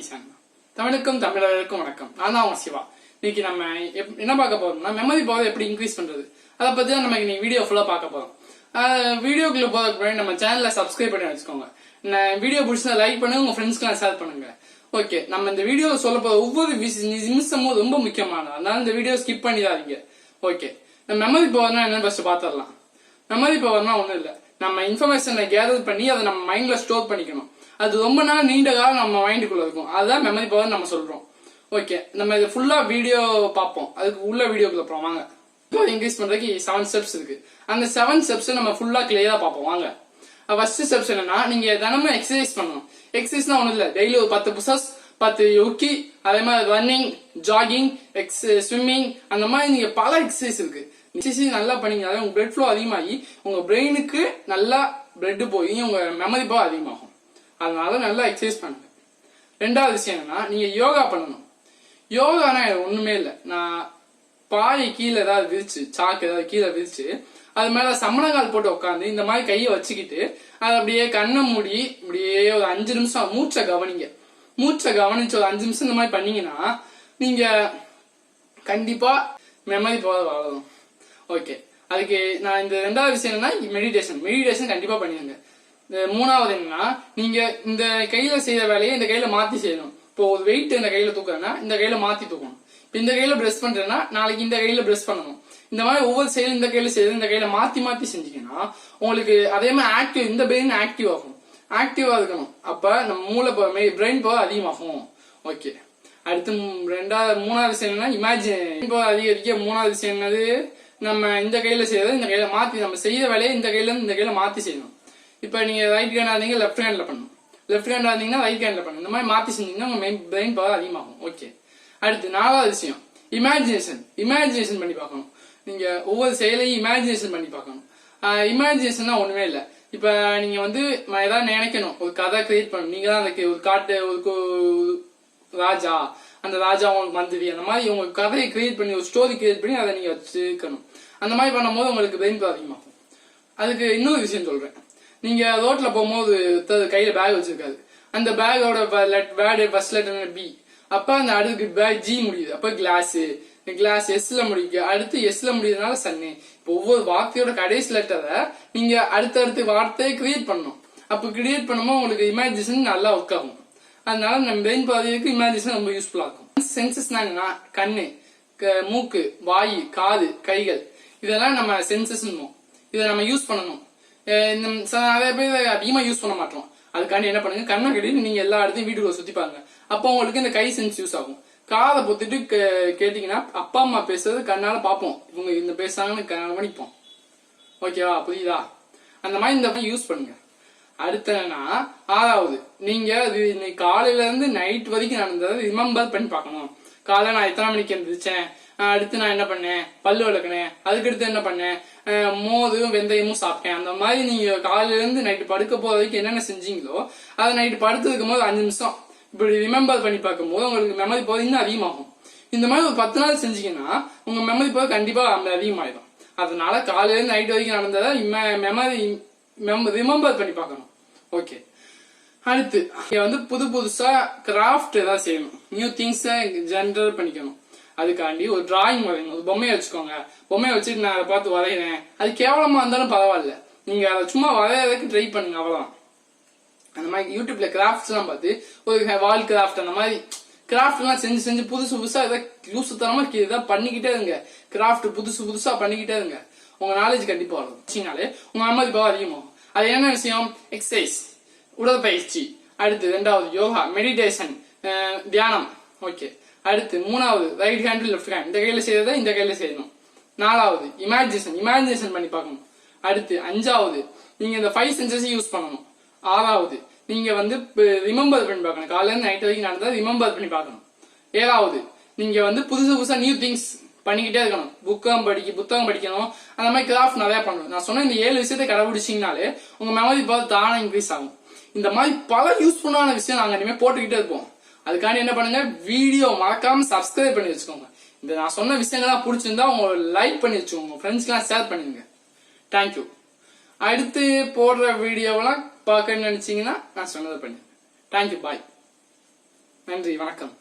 Channel. தமிழுக்கும் தமிழர்களுக்கும் வணக்கம். நான் தான் சிவா. இன்னைக்கு நம்ம என்ன பார்க்க போறோம்னா மெமரி பவர் எப்படி இன்க்ரீஸ் பண்றது அதை பத்தி தான் நம்ம இன்னைக்கு வீடியோ ஃபுல்லா பார்க்க போறோம். வீடியோக்குள்ள போறதுக்கு முன்னாடி நம்ம சேனலை சப்ஸ்கிரைப் பண்ணி வச்சுக்கோங்க. வீடியோ பிடிச்சா லைக் பண்ணுங்க, உங்க ஃப்ரெண்ட்ஸ்க்குலாம் ஷேர் பண்ணுங்க. ஓகே, நம்ம இந்த வீடியோ சொல்ல போற ஒவ்வொரு நிமிஷமும் ரொம்ப முக்கியமானது, அதனால இந்த வீடியோ ஸ்கிப் பண்ணிடாதீங்க. ஓகே, நம்ம மெமரி பவர்னா என்னன்னு ஃபர்ஸ்ட் பாத்திரலாம். மெமரி பவர்னா ஒண்ணும் இல்ல, நம்ம இன்ஃபர்மேஷனை கேதர் பண்ணி அதை நம்ம மைண்ட்ல ஸ்டோர் பண்ணிக்கணும். அது ரொம்ப நாள் நீண்ட காலம் நம்ம மைண்டுக்குள்ள இருக்கும், அதுதான் மெமரி பவர் நம்ம சொல்றோம். ஓகே, நம்ம இது ஃபுல்லா வீடியோ பார்ப்போம். அதுக்கு உள்ள வீடியோக்குள்ள போறோம் வாங்க. இன்க்ரீஸ் பண்றதுக்கு 7 ஸ்டெப்ஸ் இருக்கு. அந்த 7 ஸ்டெப்ஸ் நம்ம ஃபுல்லா கிளியரா பார்ப்போம் வாங்க. ஃபர்ஸ்ட் ஸ்டெப்ஸ் என்னன்னா, நீங்க தினமும் எக்ஸசைஸ் பண்ணணும். எக்ஸசைஸ்னா ஒண்ணும் இல்ல, டெய்லி ஒரு 10 புஷப்ஸ், 10 யோக்கி, அதே மாதிரி ரன்னிங், ஜாகிங், ஸ்விம்மிங், அந்த மாதிரி நீங்க பல எக்ஸசைஸ் இருக்கு. எக்ஸசைஸ் நல்லா பண்ணீங்கனாலே உங்க பிளட் ஃப்ளோ அதிகமாகி உங்க பிரெயினுக்கு நல்லா பிளட் போய் உங்க மெமரி பவர் அதிகமாகும். அதனால நல்லா எக்ஸசைஸ் பண்ணுங்க. ரெண்டாவது விஷயம் என்னன்னா, நீங்க யோகா பண்ணணும். யோகானா ஒண்ணுமே இல்லை, நான் பாயை கீழே ஏதாவது விரிச்சு, சாக்கு ஏதாவது கீழே விரிச்சு அது மேல சமணங்கால் போட்டு உட்காந்து இந்த மாதிரி கையை வச்சுக்கிட்டு அது அப்படியே கண்ணை மூடி இப்படியே ஒரு 5 நிமிஷம் மூச்சை கவனிங்க. மூச்சை கவனிச்சு ஒரு 5 நிமிஷம் இந்த மாதிரி பண்ணீங்கன்னா நீங்க கண்டிப்பா மெமரி பவர் வளரும். ஓகே, அதுக்கு நான் இந்த ரெண்டாவது விஷயம் என்னன்னா மெடிடேஷன் கண்டிப்பா பண்ணிடுங்க. மூணாவது என்னன்னா, நீங்க இந்த கையில செய்யற வேலையை இந்த கையில மாத்தி செய்யணும். இப்போ ஒரு வெயிட் இந்த கையில தூக்குறேன்னா இந்த கையில மாத்தி தூக்கணும். இப்போ இந்த கையில பிரஷ் பண்றேன்னா நாளைக்கு இந்த கையில பிரஷ் பண்ணணும். இந்த மாதிரி ஒவ்வொரு செயலும் இந்த கையில செய்யறது இந்த கையில மாத்தி மாத்தி செஞ்சீங்கன்னா உங்களுக்கு அதே மாதிரி ஆக்டிவ், இந்த பிரெயின் ஆக்டிவ் ஆகும். ஆக்டிவா இருக்கணும், அப்ப நம்ம பிரெயின் பவர் அதிகமாகும். ஓகே, அடுத்து மூணாவது விஷயம் என்னன்னா, இமேஜின் பவர் அதிகரிக்க மூணாவது விஷயம் என்னது, நம்ம இந்த கையில செய்யறது இந்த கையில மாத்தி, நம்ம செய்யற வேலையை இந்த கையில இருந்து இந்த கையில மாத்தி செய்யணும். இப்ப நீங்க ரைட் ஹேண்டா இருந்தீங்க லெஃப்ட் ஹேண்ட்ல பண்ணணும், லெஃப்ட் ஹேண்டா இருந்தீங்கன்னா ரைட் ஹேண்ட்ல பண்ணணும். இந்த மாதிரி மாத்தி செஞ்சீங்கன்னா உங்க பிரெயின் பவர் அதிகமாகும். ஓகே, அடுத்து நாலாவது விஷயம் இமேஜினேஷன் பண்ணி பார்க்கணும். நீங்க ஒவ்வொரு செயலையும் இமேஜினேஷன் பண்ணி பார்க்கணும். இமேஜினேஷன்னா ஒண்ணுமே இல்லை, இப்ப நீங்க வந்து ஏதாவது நினைக்கணும், ஒரு கதை கிரியேட் பண்ணணும். நீங்க தான் அந்த ஒரு காட்டு ஒரு ராஜா, அந்த ராஜா உங்களுக்கு மந்திரி, அந்த மாதிரி உங்க கதையை கிரியேட் பண்ணி ஒரு ஸ்டோரி கிரியேட் பண்ணி அதை நீங்க வச்சுக்கணும். அந்த மாதிரி பண்ணும்போது உங்களுக்கு பிரெயின் பவர் அதிகமாகும். அதுக்கு இன்னொரு விஷயம் சொல்றேன். நீங்க ரோட்ல போகும்போது கையில பேக் வச்சிருக்காரு, அந்த பேக்கோட ஃபர்ஸ்ட் லெட்டர் பி, அப்ப அந்த அடுக்கு பேக் ஜி முடியுது, அப்ப கிளாஸ் எஸ்ல முடிக்க, அடுத்து எஸ்ல முடியுதுனால சன்னு. இப்போ ஒவ்வொரு வார்த்தையோட கடைசி லெட்டரை நீங்க அடுத்தடுத்து வார்த்தையை கிரியேட் பண்ணணும். அப்ப கிரியேட் பண்ணும்போது உங்களுக்கு இமேஜினேஷன் நல்லா ஒர்க் ஆகும். அதனால நம்ம பிரெயின் பவருக்கு இமேஜினேஷன் ரொம்ப யூஸ்ஃபுல்லா இருக்கும். சென்சஸ்னா கண்ணு, மூக்கு, வாய், காது, கைகள், இதெல்லாம் நம்ம சென்சஸ். இதை நம்ம யூஸ் பண்ணணும். நிறைய பேர் அதிகமா யூஸ் பண்ண மாட்டோம். அதுக்காண்டி என்ன பண்ணுங்க, கண்ணை கட்டிட்டு நீங்க எல்லா இடத்தையும் வீட்டுக்குள்ள சுத்தி பாருங்க. அப்போ உங்களுக்கு இந்த கை சென்ஸ் யூஸ் ஆகும். காதை பொத்திட்டு கேட்டீங்கன்னா அப்பா அம்மா பேசுறது கண்ணால பாப்போம், இவங்க இந்த பேசுறாங்கன்னு கவனிப்போம். ஓகேவா, புரியுதா? அந்த மாதிரி இந்த யூஸ் பண்ணுங்க. அடுத்த என்னன்னா, ஆறாவது, நீங்க காலையில இருந்து நைட் வரைக்கும் நடந்ததை ரிமெம்பர் பண்ணி பார்க்கணும். காலையில நான் எத்தனை மணிக்கு எழுந்திரிச்சேன், அடுத்து நான் என்ன பண்ணேன், பல்லு விளக்குனேன், அதுக்கடுத்து என்ன பண்ணேன், மோதும் வெந்தயமும் சாப்பிட்டேன். அந்த மாதிரி நீங்க காலையில இருந்து நைட்டு படுக்க போற வரைக்கும் என்னென்ன செஞ்சீங்களோ அதை நைட்டு படுத்து இருக்கும் போது 5 நிமிஷம் இப்படி ரிமெம்பர் பண்ணி பார்க்கும் போது உங்களுக்கு மெமரி பவர் இன்னும் அதிகமாகும். இந்த மாதிரி ஒரு 10 நாள் செஞ்சீங்கன்னா உங்க மெமரி பவர் கண்டிப்பா அதிகமாயிடும். அதனால காலையில இருந்து நைட் வரைக்கும் நடந்ததை ரிமெம்பர் பண்ணி பார்க்கணும். ஓகே, அடுத்து வந்து புதுசா கிராஃப்ட் ஏதாவது செய்யணும், நியூ திங்ஸ் ஜெனரேட் பண்ணிக்கணும். அதுக்காண்டி ஒரு டிராயிங் வரையணும். ஒரு பொம்மையை வச்சுக்கோங்க, பொம்மையை வச்சுட்டு நான் அதை பார்த்து வரைகிறேன், அது கேவலமா இருந்தாலும் பரவாயில்ல, நீங்க அதை சும்மா வரையறதுக்கு ட்ரை பண்ணுங்க, அவ்வளவுதான். அந்த மாதிரி யூடியூப்ல கிராஃப்ட்ஸ் எல்லாம் பார்த்து ஒரு வால் கிராஃப்ட், அந்த மாதிரி கிராஃப்ட் எல்லாம் செஞ்சு புதுசா ஏதாவது யூஸ்தனமா இதான் பண்ணிக்கிட்டே இருங்க. கிராஃப்ட் புதுசா பண்ணிக்கிட்டே இருங்க, உங்க நாலேஜ் கண்டிப்பா வரும். உங்க மெமரி பவர் அதிகமாகும். அது என்ன விஷயம், எக்ஸசைஸ், உடற்பயிற்சி. அடுத்து ரெண்டாவது யோகா, மெடிடேஷன், தியானம். ஓகே, அடுத்து மூணாவது ரைட் ஹேண்ட் லெஃப்ட் ஹேண்ட், இந்த கையில செய்யறத இந்த கையில செய்யணும். நாலாவது இமேஜினேஷன் பண்ணி பார்க்கணும். அடுத்து அஞ்சாவது நீங்க இந்த 5 சென்சஸ் யூஸ் பண்ணணும். ஆறாவது நீங்க வந்து ரிமெம்பர் பண்ணி பார்க்கணும், காலையில நைட் வரைக்கும் நடந்ததை ரிமெம்பர் பண்ணி பார்க்கணும். ஏழாவது நீங்க வந்து புதுசா நியூ திங்ஸ் பண்ணிக்கிட்டே இருக்கணும், புத்தகம் படிக்கணும், அந்த மாதிரி கிராஃப்ட் நிறைய பண்ணணும். நான் சொன்ன இந்த 7 விஷயத்தை கடைபிடிச்சீங்கனாலே உங்க மெமரி பவர் தானே இன்க்ரீஸ் ஆகும். இந்த மாதிரி பல யூஸ்ஃபுல்லான விஷயம் நாங்க இனிமேல் போட்டுக்கிட்டே இருப்போம். அதுக்காண்டி என்ன பண்ணுங்க, வீடியோ மறக்காம சப்ஸ்கிரைப் பண்ணி வச்சுக்கோங்க. இந்த நான் சொன்ன விஷயங்கள்லாம் பிடிச்சிருந்தா உங்க லைக் பண்ணி வச்சுக்கோங்க, உங்க ஃப்ரெண்ட்ஸ்க்கெல்லாம் ஷேர் பண்ணுங்க. தேங்க்யூ. அடுத்து போடுற வீடியோவெல்லாம் பார்க்கணும்னு நினைச்சீங்கன்னா நான் சொன்னதை பண்ணுங்க. தேங்க்யூ, பாய். நன்றி, வணக்கம்.